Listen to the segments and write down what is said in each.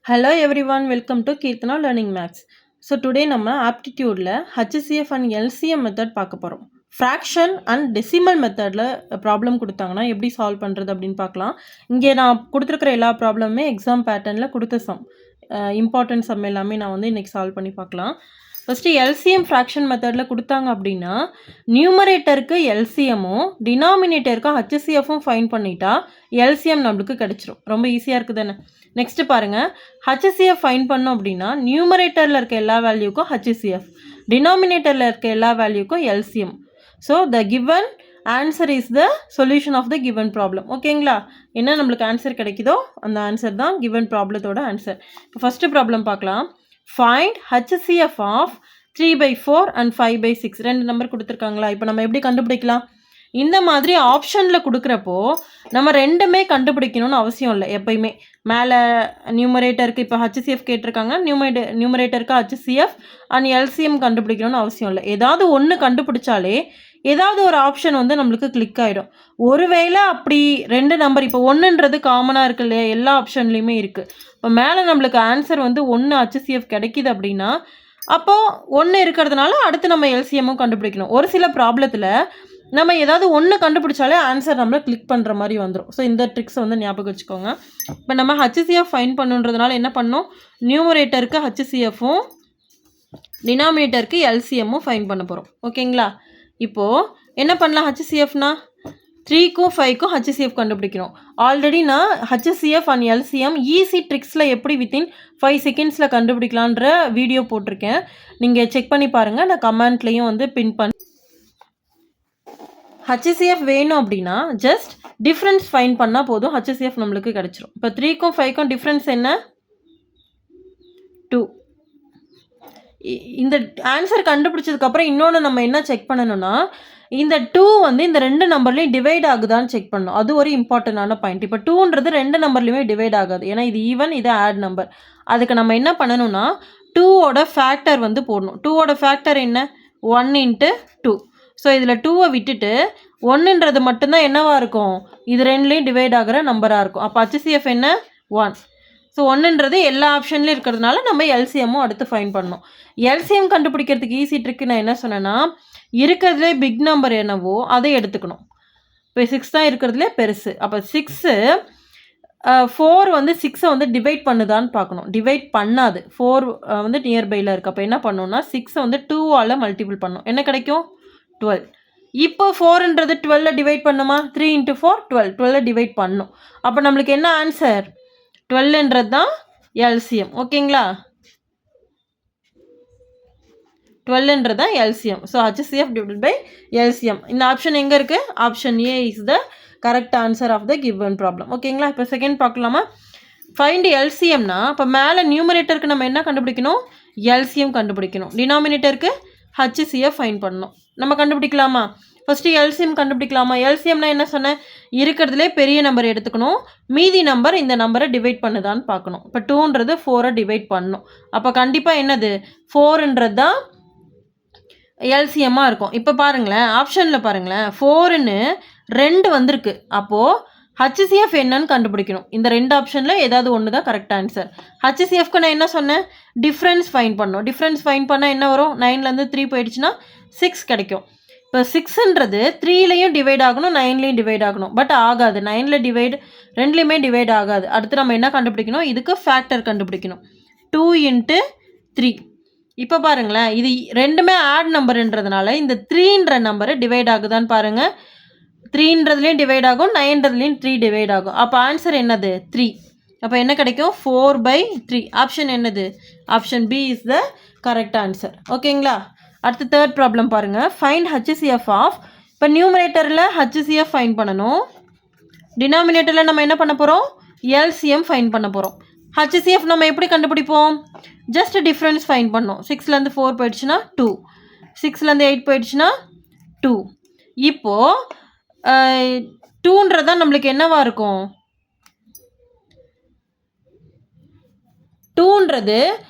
Hello everyone, welcome to Keerthana Learning Maths. So today நம்ம aptitudeல HCF and LCM method பார்க்க போறோம். Fraction and decimal methodல problem கொடுத்தாங்கன்னா எப்படி solve பண்ணுறது அப்படின்னு பார்க்கலாம். இங்கே நான் கொடுத்துருக்கிற எல்லா ப்ராப்ளமுமே எக்ஸாம் பேட்டர்னில் கொடுத்த சம் இம்பார்ட்டன்ட் சம் எல்லாமே நான் வந்து இன்றைக்கி சால்வ் பண்ணி பார்க்கலாம். ஃபஸ்ட்டு எல்சிஎம் ஃப்ராக்ஷன் மெத்தடில் கொடுத்தாங்க அப்படின்னா நியூமரேட்டருக்கு எல்சிஎம்மும் டினாமினேட்டருக்கு ஹச்சிசிஎஃப்பும் ஃபைன் பண்ணிட்டா எல்சிஎம் நம்மளுக்கு கிடச்சிரும். ரொம்ப ஈஸியாக இருக்குது தானே. நெக்ஸ்ட்டு பாருங்கள், ஹச்சிசிஎஃப் ஃபைன் பண்ணோம் அப்படின்னா நியூமரேட்டரில் இருக்க எல்லா வேல்யூக்கும் ஹச்சிசிஎஃப், டினாமினேட்டரில் இருக்க எல்லா வேல்யூக்கும் LCM. So the given answer is the solution of the given problem. ஓகேங்களா? என்ன நம்மளுக்கு ஆன்சர் கிடைக்குதோ அந்த ஆன்சர் தான் கிவன் ப்ராப்ளத்தோட ஆன்சர். இப்போ ஃபஸ்ட்டு ப்ராப்ளம் பார்க்கலாம். Find HCF of 3/4 and 5/6. ரெண்டு நம்பர் கொடுத்துருக்காங்களா? இப்போ நம்ம எப்படி கண்டுபிடிக்கலாம்? இந்த மாதிரி ஆப்ஷனில் கொடுக்குறப்போ நம்ம ரெண்டுமே கண்டுபிடிக்கணும்னு அவசியம் இல்லை. எப்பயுமே மேலே நியூமரேட்டருக்கு இப்போ HCF கேட்டிருக்காங்க, நியூமரேட்டருக்கு HCF அண்ட் எல்சிஎம் கண்டுபிடிக்கணும்னு அவசியம் இல்லை. ஏதாவது ஒன்று கண்டுபிடிச்சாலே ஏதாவது ஒரு ஆப்ஷன் வந்து நம்மளுக்கு கிளிக் ஆகிடும். ஒருவேளை அப்படி ரெண்டு நம்பர் இப்போ ஒன்றுன்றது காமனாக இருக்குது இல்லையா, எல்லா ஆப்ஷன்லேயுமே இருக்குது. இப்போ மேலே நம்மளுக்கு ஆன்சர் வந்து 1 HCF கிடைக்கிது அப்படின்னா அப்போது 1 இருக்கிறதுனால அடுத்து நம்ம எல்சிஎம்மும் கண்டுபிடிக்கணும். ஒரு சில ப்ராப்ளத்தில் நம்ம ஏதாவது ஒன்று கண்டுபிடிச்சாலே ஆன்சர் நம்மளை கிளிக் பண்ணுற மாதிரி வந்துடும். ஸோ இந்த ட்ரிக்ஸை வந்து ஞாபகம் வச்சுக்கோங்க. இப்போ நம்ம HCF ஃபைன் பண்ணுன்றதுனால என்ன பண்ணோம், நியூமரேட்டருக்கு HCFும் டினாமினேட்டருக்கு எல்சிஎம்மும் ஃபைன் பண்ண போகிறோம். ஓகேங்களா? இப்போது என்ன பண்ணலாம், HCFனா 3க்கும் 5க்கும் HCF கண்டுபிடிக்கணும். ஆல்ரெடி நான் HCF அண்ட் LCM ஈஸி ட்ரிக்ஸில் எப்படி வித்தின் 5 செகண்ட்ஸில் கண்டுபிடிக்கலான்ற வீடியோ போட்டிருக்கேன். நீங்கள் செக் பண்ணி பாருங்கள், நான் கமெண்ட்லேயும் வந்து பின் பண்ண. HCF வேணும் அப்படின்னா ஜஸ்ட் டிஃப்ரென்ஸ் ஃபைன் பண்ணால் போதும், HCF நம்மளுக்கு கிடச்சிரும். இப்போ 3க்கும் 5க்கும் டிஃப்ரென்ஸ் என்ன, 2. இந்த ஆன்சர் கண்டுபிடிச்சதுக்கப்புறம் இன்னொன்று நம்ம என்ன செக் பண்ணணும்னா, இந்த 2 வந்து இந்த ரெண்டு நம்பர்லேயும் டிவைட் ஆகுதான்னு செக் பண்ணணும். அது ஒரு இம்பார்ட்டண்டான பாயிண்ட். இப்போ 2ன்றது ரெண்டு நம்பர்லேயுமே டிவைட் ஆகாது, ஏன்னா இது ஈவன், இது ஆட் நம்பர். அதுக்கு நம்ம என்ன பண்ணணும்னா 2ஓட ஃபேக்டர் வந்து போடணும். 2ஓட ஃபேக்டர் என்ன, 1 × 2. ஸோ இதில் 2வை விட்டுட்டு 1ன்றது மட்டும்தான் என்னவாக இருக்கும், இது ரெண்டுலேயும் டிவைட் ஆகிற நம்பராக இருக்கும். அப்போ HCF என்ன, 1. ஸோ 1ன்றது எல்லா ஆப்ஷன்லேயும் இருக்கிறதுனால நம்ம எல்சிஎம்மும் அடுத்து ஃபைன் பண்ணணும். எல்சிஎம் கண்டுபிடிக்கிறதுக்கு ஈஸி ட்ரிக்கு நான் என்ன சொன்னேன்னா, இருக்கிறதுலே பிக் நம்பர் என்னவோ அதை எடுத்துக்கணும். இப்போ 6 தான் இருக்கிறதுலே பெருசு. அப்போ 6 4 வந்து 6ஐ வந்து டிவைட் பண்ணுதான்னு பார்க்கணும். டிவைட் பண்ணாது, 4 வந்து நியர்பையில் இருக்குது. அப்போ என்ன பண்ணணும்னா 6ஐ வந்து 2ஆல் மல்டிபிள் பண்ணணும். என்ன கிடைக்கும், 12. இப்போ 4ன்றது 12 டிவைட் பண்ணுமா, 3 × 4 12, 12 டிவைட் பண்ணணும். அப்போ நம்மளுக்கு என்ன ஆன்சர், 12ன்றது தான் எல்சிஎம். ஓகேங்களா? 12ன்றது தான் LCM. So HCF divided by LCM. இந்த ஆப்ஷன் எங்கே இருக்குது, option A is the correct answer of the given problem. ஓகேங்களா? இப்போ செகண்ட் பார்க்கலாமா. ஃபைண்ட் எல்சிஎம்னா இப்போ மேலே நியூமரேட்டருக்கு நம்ம என்ன கண்டுபிடிக்கணும், எல்சிஎம் கண்டுபிடிக்கணும். டினாமினேட்டருக்கு HCF ஃபைன் பண்ணணும். நம்ம கண்டுபிடிக்கலாமா, ஃபஸ்ட்டு எல்சிஎம் கண்டுபிடிக்கலாமா. எல்சிஎம்னா என்ன சொன்னேன், இருக்கிறதுலே பெரிய நம்பர் எடுத்துக்கணும், மீதி நம்பர் இந்த நம்பரை டிவைட் பண்ணுதான்னு பார்க்கணும். இப்போ 2ன்றது 4ஐ டிவைட் பண்ணணும். அப்போ கண்டிப்பாக என்னது, 4ன்றது தான் எல்சிஎம்மாக இருக்கும். இப்போ பாருங்களேன், ஆப்ஷனில் பாருங்களேன், 4ன்னு 2 வந்திருக்கு. அப்போது HCF என்னன்னு கண்டுபிடிக்கணும். இந்த ரெண்டு ஆப்ஷனில் ஏதாவது ஒன்று தான் கரெக்ட் ஆன்சர். HCFக்கு நான் என்ன சொன்னேன், டிஃப்ரென்ஸ் ஃபைன் பண்ணணும். டிஃப்ரென்ஸ் ஃபைன் பண்ணால் என்ன வரும், 9லேருந்து 3 போயிடுச்சுன்னா 6 கிடைக்கும். இப்போ 6ன்றது 3லையும் டிவைட் ஆகணும், 9லையும் டிவைட் ஆகணும். பட் ஆகாது, 9ல் டிவைட், ரெண்டுலேயுமே டிவைட் ஆகாது. அடுத்து நம்ம என்ன கண்டுபிடிக்கணும், இதுக்கு ஃபேக்டர் கண்டுபிடிக்கணும். 2 × 3. இப்போ பாருங்களேன், இது ரெண்டுமே ஆட் நம்பர்ன்றதுனால இந்த 3ன்ற நம்பரை டிவைட் ஆகுதான்னு பாருங்கள். 3ன்றதுலேயும் டிவைட் ஆகும், 9ன்றதுலேயும் 3 டிவைட் ஆகும். அப்போ ஆன்சர் என்னது, 3. அப்போ என்ன கிடைக்கும், 4/3. ஆப்ஷன் என்னது, option B is the correct answer. ஓகேங்களா? அடுத்து தேர்ட் ப்ராப்ளம் பாருங்கள். ஃபைண்ட் HCF ஆஃப், இப்போ நியூமரேட்டரில் HCF ஃபைன் பண்ணணும், டினாமினேட்டரில் நம்ம என்ன பண்ண போகிறோம், எல்சிஎம் ஃபைன் பண்ண போகிறோம். HCF நம்ம எப்படி கண்டுபிடிப்போம், ஜஸ்ட் டிஃப்ரென்ஸ் ஃபைன் பண்ணோம். 6லேருந்து 4 போயிடுச்சுன்னா 2, 6லேருந்து 8 போயிடுச்சுன்னா 2. இப்போது 2ன்றது தான் நம்மளுக்கு என்னவாக இருக்கும், 2ன்றது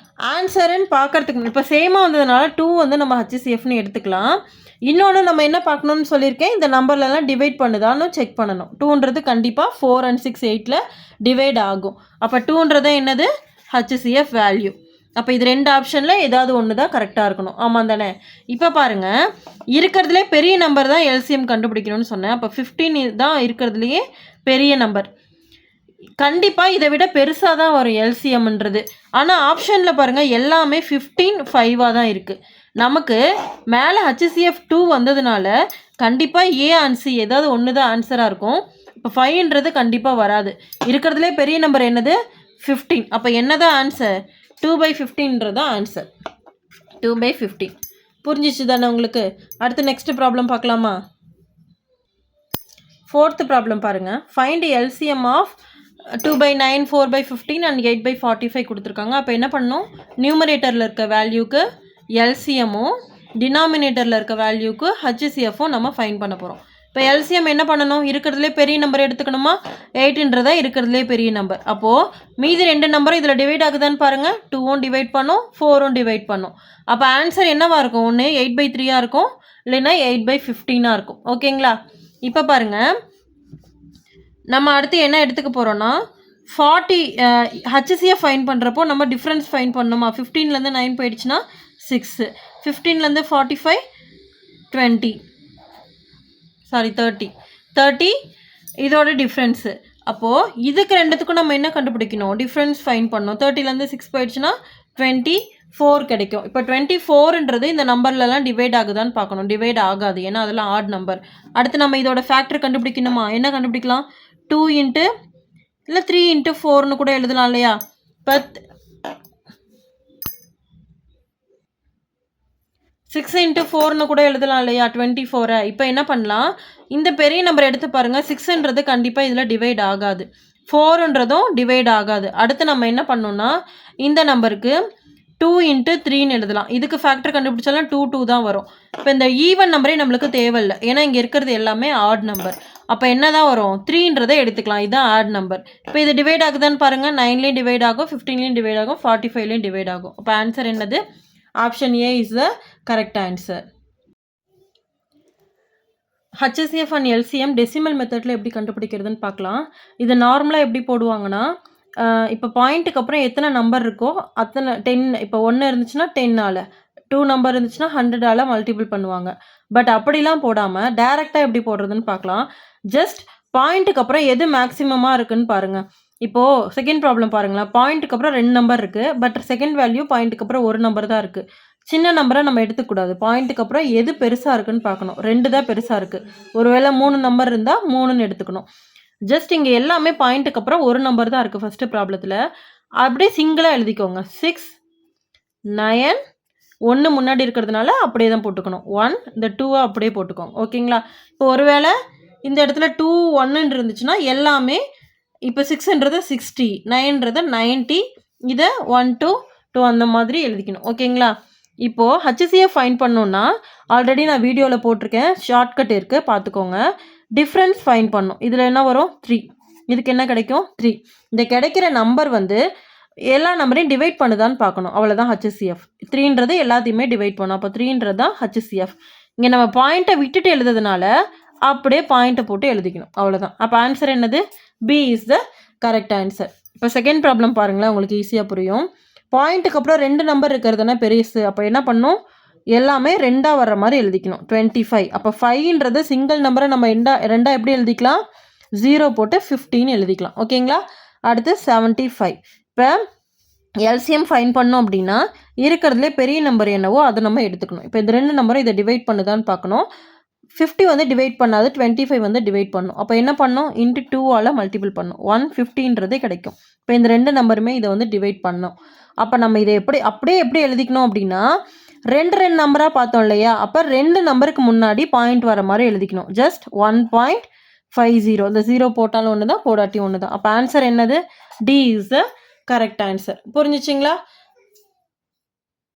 ஆன்சருன்னு பார்க்கறதுக்கு இப்போ சேமாக வந்ததுனால 2 வந்து நம்ம HCFன்னு எடுத்துக்கலாம். இன்னொன்று நம்ம என்ன பார்க்கணுன்னு சொல்லியிருக்கேன், இந்த நம்பர்லலாம் டிவைட் பண்ணுதான்னு செக் பண்ணணும். 2ன்றது கண்டிப்பாக 4 and 6 8ல் டிவைட் ஆகும். அப்போ 2ன்றது என்னது, HCF வேல்யூ. அப்போ இது ரெண்டு ஆப்ஷனில் ஏதாவது ஒன்று தான் கரெக்டாக இருக்கணும். ஆமாம் தானே? இப்போ பாருங்கள், இருக்கிறதுலே பெரிய நம்பர் தான் எல்சிஎம் கண்டுபிடிக்கணும்னு சொன்னேன். அப்போ 15 தான் இருக்கிறதுலையே பெரிய நம்பர். கண்டிப்பாக இதை விட பெருசாக தான் வரும் எல்சிஎம்ன்றது. ஆனால் ஆப்ஷனில் பாருங்கள் எல்லாமே 15 5ஆக தான் இருக்குது. நமக்கு மேலே HCF 2 வந்ததுனால கண்டிப்பாக ஏ அண்ட் சி ஏதாவது ஒன்று தான் ஆன்சராக இருக்கும். இப்போ 5ன்றது கண்டிப்பாக வராது. இருக்கிறதுலே பெரிய நம்பர் என்னது? 15. அப்போ என்ன தான் ஆன்சர்? 2/15ன்றது தான் ஆன்சர். 2/15. புரிஞ்சிச்சு தானே உங்களுக்கு? அடுத்து நெக்ஸ்ட் ப்ராப்ளம் பார்க்கலாமா? 4th ப்ராப்ளம் பாருங்கள். ஃபைண்ட் எல்சிஎம் ஆஃப் 2/9, 4/15 அண்ட் 8/45 கொடுத்துருக்காங்க. அப்போ என்ன பண்ணணும்? நியூமரேட்டரில் இருக்க வேல்யூக்கு எல்சிஎம்மும் டினாமினேட்டரில் இருக்க வேல்யூக்கு HCFும் நம்ம ஃபைண்ட் பண்ண போகிறோம். இப்போ எல்சிஎம் என்ன பண்ணணும்? இருக்கிறதுலே பெரிய நம்பர் எடுத்துக்கணுமா? 8ன்றதா இருக்கிறதுலே பெரிய நம்பர். அப்போது மீதி ரெண்டு நம்பரும் இதில் டிவைட் ஆகுதான்னு பாருங்கள். 2ம் டிவைட் பண்ணும், 4ம் டிவைட் பண்ணும். அப்போ ஆன்சர் என்னவாக இருக்கும்? ஒன்று 8/3 இருக்கும், இல்லைன்னா 8/15 இருக்கும். ஓகேங்களா? இப்போ பாருங்கள், நம்ம அடுத்து என்ன எடுத்துக்க போகிறோன்னா 40 HCF ஃபைன் பண்ணுறப்போ நம்ம டிஃப்ரென்ஸ் ஃபைன் பண்ணணுமா? 15லேருந்து 9 போயிடுச்சுன்னா 6, 15லேருந்து 45 20, சாரி 30 இதோட டிஃப்ரென்ஸு. அப்போது இதுக்கு ரெண்டுத்துக்கும் நம்ம என்ன கண்டுபிடிக்கணும்? டிஃப்ரென்ஸ் ஃபைன் பண்ணணும். 30லேருந்து 6 போயிடுச்சுன்னா 24 கிடைக்கும். இப்போ 24ன்றது இந்த நம்பர்லலாம் டிவைட் ஆகுதான்னு பார்க்கணும். டிவைட் ஆகாது, ஏன்னா அதெல்லாம் ஆட் நம்பர். அடுத்து நம்ம இதோட ஃபேக்டர் கண்டுபிடிக்கணுமா? என்ன கண்டுபிடிக்கலாம்? 2 இன்ட்டு இல்லை 3 இன்ட்டு 4ன்னு கூட எழுதலாம் இல்லையா? 6 இன்ட்டு 4ன்னு கூட எழுதலாம் இல்லையா? 24. இப்போ என்ன பண்ணலாம்? இந்த பெரிய நம்பர் எடுத்து பாருங்கள். 6ன்றது கண்டிப்பாக இதில் டிவைட் ஆகாது, 4ன்றதும் டிவைட் ஆகாது. அடுத்து நம்ம என்ன பண்ணோம்னா இந்த நம்பருக்கு 2 இன்ட்டு 3ன்னு எழுதலாம். இதுக்கு ஃபேக்டர் கண்டுபிடிச்சாலும் 2 தான் வரும். இப்போ இந்த ஈவன் நம்பரே நம்மளுக்கு தேவையில்லை, ஏன்னா இங்கே இருக்கிறது எல்லாமே ஆட் நம்பர். அப்போ என்ன தான் வரும்? 3ன்றதை எடுத்துக்கலாம். இதுதான் ஆட் நம்பர். இப்போ இது டிவைட் ஆகுதான்னு பாருங்கள். 9லேயும் டிவைட் ஆகும், 15லேயும் டிவைட் ஆகும், 45லேயும் டிவைட் ஆகும். அப்போ ஆன்சர் என்னது? Option A is the correct answer. HCF and LCM decimal மெத்தடில் எப்படி கண்டுபிடிக்கிறதுன்னு பார்க்கலாம். இது நார்மலாக எப்படி போடுவாங்கன்னா, இப்போ பாயிண்ட்டுக்கு அப்புறம் எத்தனை நம்பர் இருக்கோ அத்தனை 10, இப்போ 1 இருந்துச்சுன்னா 10ஆல், 2 நம்பர் இருந்துச்சுன்னா 100ஆல் மல்டிபிள் பண்ணுவாங்க. பட் அப்படிலாம் போடாமல் டேரெக்டாக எப்படி போடுறதுன்னு பார்க்கலாம். ஜஸ்ட் பாயிண்ட்டுக்கு அப்புறம் எது மேக்ஸிமமாக இருக்குதுன்னு பாருங்கள். இப்போது செகண்ட் ப்ராப்ளம் பாருங்களேன். பாயிண்ட்டுக்கு அப்புறம் 2 நம்பர் இருக்குது, பட் செகண்ட் வேல்யூ பாயிண்ட்டுக்கு அப்புறம் 1 நம்பர் தான் இருக்குது. சின்ன நம்பரை நம்ம எடுத்துக்கூடாது. பாயிண்ட்டுக்கு அப்புறம் எது பெருசாக இருக்குன்னு பார்க்கணும். 2 தான் பெருசாக இருக்குது. ஒருவேளை 3 நம்பர் இருந்தால் 3ன்னு எடுத்துக்கணும். ஜஸ்ட் இங்கே எல்லாமே பாயிண்ட்டுக்கு அப்புறம் 1 நம்பர் தான் இருக்குது ஃபஸ்ட்டு ப்ராப்ளத்தில். அப்படியே சிங்கிளாக எழுதிக்கோங்க. 6, 9, 1 முன்னாடி இருக்கிறதுனால அப்படியே தான் போட்டுக்கணும். 1, இந்த 2 அப்படியே போட்டுக்கோங்க. ஓகேங்களா? இப்போ ஒருவேளை இந்த இடத்துல 2, 1ன்னு இருந்துச்சுன்னா எல்லாமே இப்போ 6ன்றது 60, 9ன்றது 90, இதை 1, 2, 2 அந்த மாதிரி எழுதிக்கணும். ஓகேங்களா? இப்போது HCF ஃபைன் பண்ணணுன்னா ஆல்ரெடி நான் வீடியோவில் போட்டிருக்கேன், ஷார்ட்கட் இருக்குது, பார்த்துக்கோங்க. டிஃப்ரென்ஸ் ஃபைன் பண்ணணும். இதில் என்ன வரும்? 3. இதுக்கு என்ன கிடைக்கும்? 3. இந்த கிடைக்கிற நம்பர் வந்து எல்லா நம்பரையும் டிவைட் பண்ணுதான்னு பார்க்கணும். அவ்வளோதான் HCF. 3ன்றது எல்லாத்தையுமே டிவைட் பண்ணும். அப்போ 3ன்றது தான் HCF. இங்கே நம்ம பாயிண்ட்டை விட்டுட்டு எழுதுறதுனால அப்படியே பாயிண்ட்டை போட்டு எழுதிக்கணும். அவ்வளோதான். அப்போ ஆன்சர் என்னது? B is the correct answer. இப்போ செகண்ட் ப்ராப்ளம் பாருங்களேன், உங்களுக்கு ஈஸியாக புரியும். பாயிண்ட்டுக்கு அப்புறம் 2 நம்பர் இருக்கிறதுனா பெருசு. அப்போ என்ன பண்ணணும்? எல்லாமே 2ஆக வர்ற மாதிரி எழுதிக்கணும். 25. அப்போ 5ன்றது சிங்கிள் நம்பரை நம்ம 2ஆக எப்படி எழுதிக்கலாம்? 0 போட்டு 15 எழுதிக்கலாம். ஓகேங்களா? அடுத்து 75. இப்போ எல்சிஎம் ஃபைன் பண்ணோம் அப்படின்னா இருக்கிறதுலே பெரிய நம்பர் என்னவோ அதை நம்ம எடுத்துக்கணும். இப்போ இந்த 2 நம்பரை இதை டிவைட் பண்ணுதான்னு பார்க்கணும். 50 வந்து டிவைட் பண்ணாது, 25 வந்து டிவைட் பண்ணும். அப்போ என்ன பண்ணணும்? இன்ட்டு 2ஆல் மல்டிபிள் பண்ணும். 150ன்றதே கிடைக்கும். இப்போ இந்த 2 நம்பருமே இதை வந்து டிவைட் பண்ணணும். அப்போ நம்ம இதை அப்படியே எப்படி எழுதிக்கணும் அப்படின்னா 2 நம்பராக பார்த்தோம் இல்லையா? அப்போ 2 நம்பருக்கு முன்னாடி பாயிண்ட் வர மாதிரி எழுதிக்கணும். ஜஸ்ட் 1.50. இந்த 0 போட்டாலும் ஒன்று தான், போடாட்டி ஒன்று தான். அப்போ ஆன்சர் என்னது? D is the correct answer. புரிஞ்சிச்சிங்களா?